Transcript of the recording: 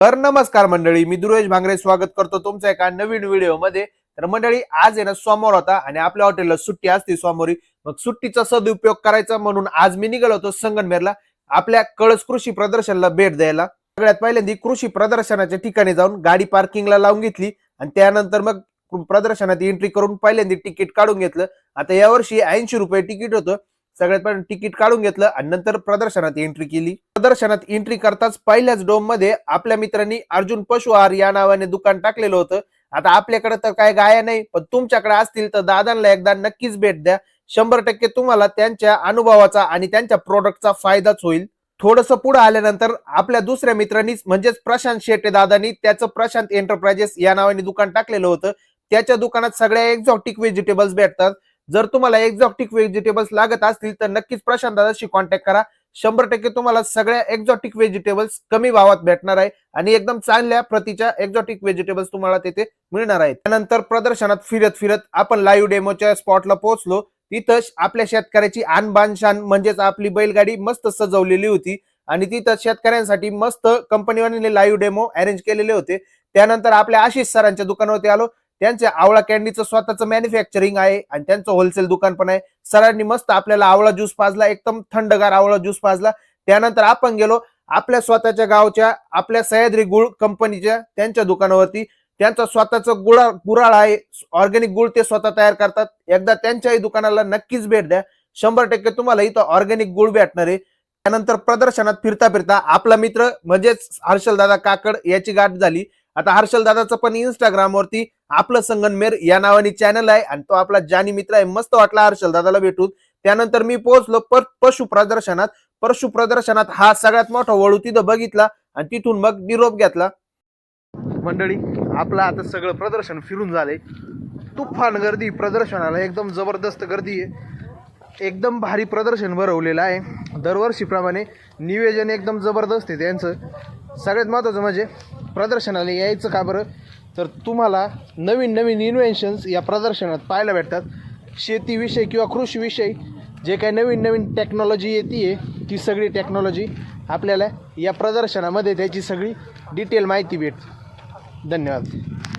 तर नमस्कार मंडळी, मी दुर्वेश भांगरे स्वागत करतो तुमचं एका नवीन व्हिडिओ मध्ये। तर मंडळी, आज आहे ना सोमवार होता आणि आपल्या हॉटेलला सुट्टी असते सोमवारी। मग सुट्टीचा सदुपयोग करायचा म्हणून आज मी निघालो होतो संगमनेरला आपल्या कळस कृषी प्रदर्शनाला भेट द्यायला। सगळ्यात पहिल्यांदा कृषी प्रदर्शनाच्या ठिकाणी जाऊन गाडी पार्किंगला लावून घेतली आणि त्यानंतर मग प्रदर्शनात एंट्री करून पहिल्यांदा तिकीट काढून घेतलं। आता यावर्षी 80 रुपये तिकीट होतं। सगळ्यात पहिलं तिकीट काढून घेतलं आणि नंतर प्रदर्शनात एंट्री केली। प्रदर्शनात एंट्री करताच पहिल्याच डोम मध्ये आपल्या मित्रांनी अर्जुन पशु आहार या नावाने दुकान टाकलेलं होतं। आता आपल्याकडे तर काय गाया नाही, पण तुमच्याकडे असतील तर दादांना एकदा नक्कीच भेट द्या। 100% तुम्हाला त्यांच्या अनुभवाचा आणि त्यांच्या प्रोडक्टचा फायदाच होईल। थोडंसं पुढे आल्यानंतर आपल्या दुसऱ्या मित्रांनी म्हणजेच प्रशांत शेटे दादांनी त्याचं प्रशांत एंटरप्राइजेस या नावाने दुकान टाकलेलं होतं। त्याच्या दुकानात सगळ्या एक्झॉटिक व्हेजिटेबल्स भेटतात। जर तुम्हाला एक्झॉटिक व्हेजिटेबल्स लागत असतील तर नक्कीच प्रशांत दादाशी कॉन्टॅक्ट करा। 100% तुम्हाला सगळ्या एक्झॉटिक व्हेजिटेबल्स कमी भावात भेटणार आहे आणि एकदम चांगल्या प्रतीच्या एक्झॉटिक व्हेजिटेबल्स तुम्हाला तिथे मिळणार आहेत। त्यानंतर प्रदर्शनात फिरत फिरत आपण लाईव्ह डेमोच्या स्पॉटला पोहोचलो। तिथं आपल्या शेतकऱ्याची आणबाण शान म्हणजेच आपली बैलगाडी मस्त सजवलेली होती आणि तिथं शेतकऱ्यांसाठी मस्त कंपनीवाल्याने लाईव्ह डेमो अरेंज केलेले होते। त्यानंतर आपल्या आशिष सरांच्या दुकानावरती आलो। त्यांचे आवळा कॅन्डीचं स्वतःचं मॅन्युफॅक्चरिंग आहे आणि त्यांचं होलसेल दुकान पण आहे। सरांनी मस्त आपल्याला आवळा ज्यूस पाजला, एकदम थंडगार आवळा ज्यूस पाजला। त्यानंतर आपण गेलो आपल्या स्वतःच्या गावच्या आपल्या सह्याद्री गुळ कंपनीच्या त्यांच्या दुकानावरती। त्यांचा स्वतःचं गुराळ आहे, ऑर्गॅनिक गुळ ते स्वतः तयार करतात। एकदा त्यांच्याही दुकानाला नक्कीच भेट द्या। 100% तुम्हाला इथं ऑर्गॅनिक गुळ भेटणार आहे। त्यानंतर प्रदर्शनात फिरता फिरता आपला मित्र म्हणजेच हर्षल दादा काकड याची गाठ झाली। आता हर्षल दादाचं पण इंस्टाग्राम वरती आपलं संगमनेर या नावाने चॅनल आहे आणि तो आपला जानी मित्र आहे। मस्त वाटला हर्षल दादाला भेटून। त्यानंतर मी पोहोचलो पशु प्रदर्शनात। पशु प्रदर्शनात हा सगळ्यात मोठा वळू तिथं बघितला आणि तिथून मग निरोप घेतला। मंडळी, आपलं आता सगळं प्रदर्शन फिरून झालंय। तुफान गर्दी प्रदर्शनाला, एकदम जबरदस्त गर्दी आहे। एकदम भारी प्रदर्शन भरवलेलं आहे दरवर्षीप्रमाणे। नियोजन एकदम जबरदस्त आहे त्यांचं। सगळ्यात महत्त्वाचं म्हणजे प्रदर्शनाला यायचं का बरं, तर तुम्हाला नवीन नवीन इन्व्हेन्शन्स या प्रदर्शनात पाहायला भेटतात। शेतीविषयी किंवा कृषीविषयी जे काही नवीन नवीन टेक्नॉलॉजी येते ती सगळी टेक्नॉलॉजी आपल्याला या प्रदर्शनामध्ये त्याची सगळी डिटेल माहिती भेटते। धन्यवाद।